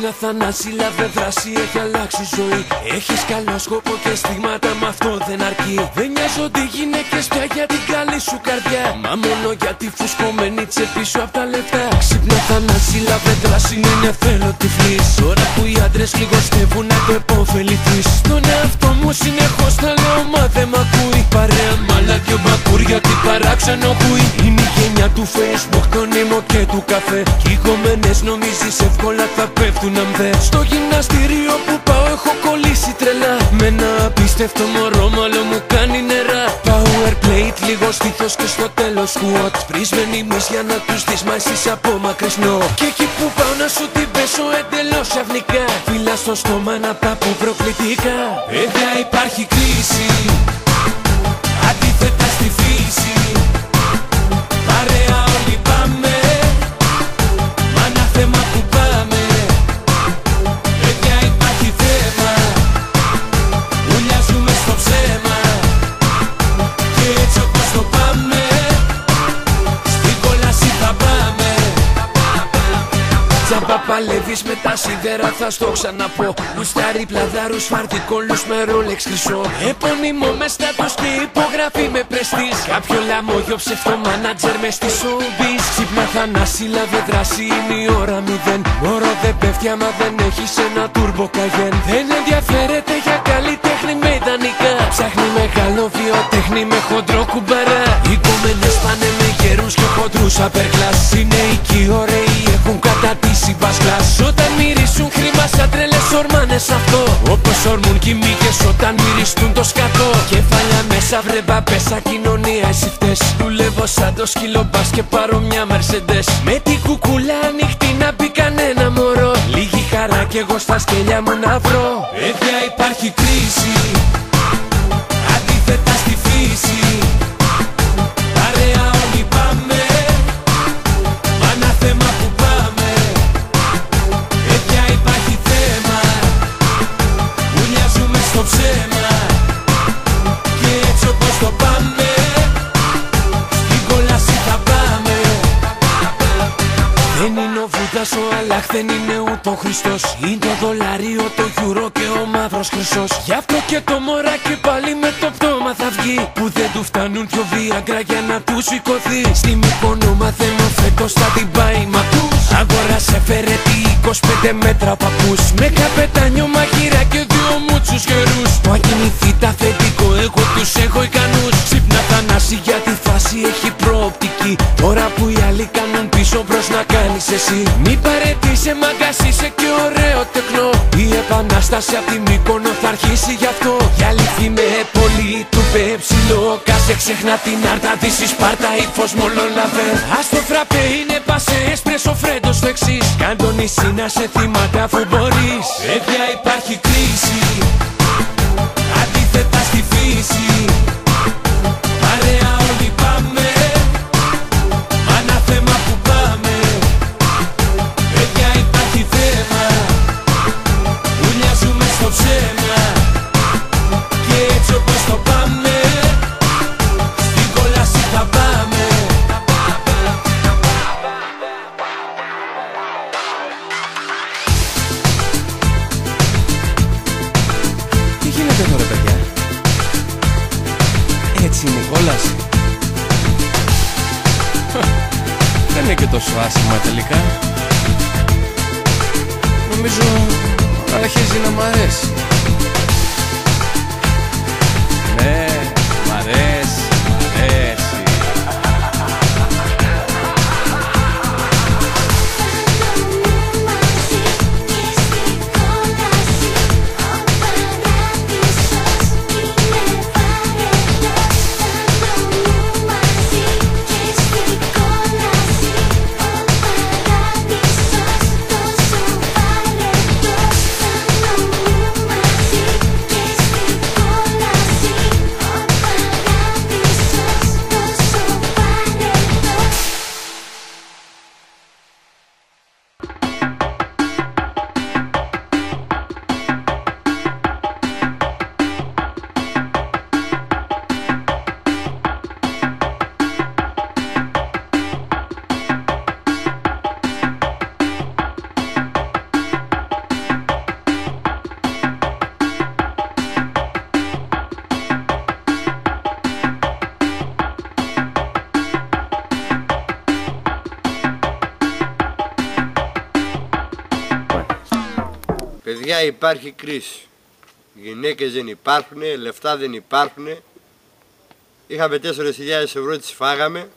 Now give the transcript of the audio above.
Ξύπνα Θανάση, λάβε δράση, έχει αλλάξει ζωή. Έχεις καλό σκοπό και στιγμάτα, μ' αυτό δεν αρκεί. Δεν νοιάζονται οι γυναίκες πια για την καλή σου καρδιά, μα μόνο για τη φουσκωμένη τσέπη σου απ' τα λεφτά. Ξύπνα Θανάση, λάβε δράση, είναι θέλω τυφλής. Τώρα που οι άντρες λιγοστεύουν να το επωφεληθείς. Στον εαυτό μου συνεχώς θα λέω μα δεν μ' ακούει. Παρέα μάλα και ο μπακούρ γιατί παράξενο χούι. Είναι η γενιά του Facebook, τον ήμο και του καφέ. Κι οι κομμένες νομίζεις εύκολα θα πέφτουν αν δε. Στο γυμναστήριο που πάω έχω κολλήσει τρελά. Με ένα απίστευτο μωρό μάλλον μου κάνει νερά. Power plate, λίγο στήθος και στο τέλος squat. Σπρισμένη μυς για να τους δεις μα εσείς απομακρυσνώ. Και εκεί που πάω να σου την πέσω εντελώς ξαφνικά. Φύλλα στο στόμα να πάπου προκλητικά. Βέβαια υπάρχει κρίση, αντίθετα στη φύση. Παρέα όλοι πάμε, μα ένα θέμα που πάμε. Παιδιά υπάρχει θέμα, ουλιάζουμε στο ψέμα. Και έτσι όπως το πάμε, στην κόλαση θα πάμε. Τζαμπά παλεύεις με τα σίδερα, θα στο ξαναπώ. Γουστάρι πλαδάρους, φαρτικόλους με ρόλεξ χρυσό. Επώνυμο με στάτους και υπογραφή με πρεστής. Κάποιο λαμόγιο ψευτό μάνατζερ μες στη showbiz. Ξύπνα Θανάση, λάβε δράση, είναι η ώρα 0. Μωρό δεν πέφτει άμα δεν έχεις ένα turbo Cayenne. Δεν ενδιαφέρεται για καλλιτέχνη με ιδανικά. Ψάχνει μεγάλο βιοτέχνη με χοντρό κουμπαρά. Οι κομμένες πάνε με γέρους και χοντρούς upperclass. Είναι εκεί ωραίοι, έχουν κατατήσει μπασκλάς. Όταν μυρίσουν χρήμα σαν τρελές ορμάνες αυτό. Όπως ορμούν κι οι μύκες όταν μυριστούν το σκατό. Κεφάλια μέσα βρε μπαπέσα κοινωνία εσύ φταίς. Δουλεύω σαν το σκύλο μπας και πάρω μια Mercedes. Με την κουκούλα ανοιχτή να μπει κανένα μωρό. Λίγη χαρά κι εγώ στα σκέλια μου να βρω. Παιδιά υπάρχει κρίση, αντίθετα στη φύση. Παρέα όλοι πάμε, μα ένα θέμα που πάμε. Παιδιά υπάρχει θέμα, ουλιάζουμε στο ψέμα. Και έτσι όπως το πάμε, στην κόλαση θα πάμε. Δεν είναι ο Βούδας, ο Αλλάχ, δεν είναι ούτε ο Χριστός. Είναι το δολάριο, το γιουρό και ο μαύρος χρυσός. Γι' αυτό και το μωράκι πάλι με το πτώμα θα βγει. Που δεν του φτάνουν πιο βίαγκρα για να του σηκωθεί. Στη Μύκονο μαθαίνω φέτος θα την πάει μ' ακούς. Αγόρασε φερέτη 25 μέτρα παππούς. Με καπετάνιο μαγείρα και δύο μούτσους γερούς. Που ακινηθεί τα θετικό εγώ τους έχω ικανούς. Ξύπνα Θανάση για τη φάση έχει προοπτική. Τώρα που οι άλλοι κάνουν πίσω μπρος να κάνεις εσύ. Μη παρετήσει μαγκάς είσαι και ωραίο τεχνό. Η επανάσταση απ' τη Μύκονο θα αρχίσει γι' αυτό. Για αλήθεια με πολύ του πεψιλό. Κάσε ξεχνά την άρτα της η Σπάρτα ή φως μολολαβέ. Ας το φραπέ είναι πασέ εσπρέσο φρέντο στο εξής. Κάν το νησί να σε θυμάται αφού μπορείς. Παιδιά υπάρχει κρίση, αντίθετα στη φύση. Παρέα όλοι πάμε, μα ένα θέμα που πάμε. Παιδιά υπάρχει θέμα, ουλιάζουμε στο ψέμα. Και έτσι όπως το πάμε, στην κόλαση θα πάμε. Τι γίνεται τώρα παιδιά? Έτσι είναι η κόλαση. Δεν είναι και τόσο άσχημα τελικά. Νομίζω αρχίζει να μ' αρέσει. Ναι, μ' αρέσει, μ' αρέσει. Παιδιά, υπάρχει κρίση. Γυναίκες δεν υπάρχουν, λεφτά δεν υπάρχουν. Είχαμε 4.000 ευρώ, τις φάγαμε.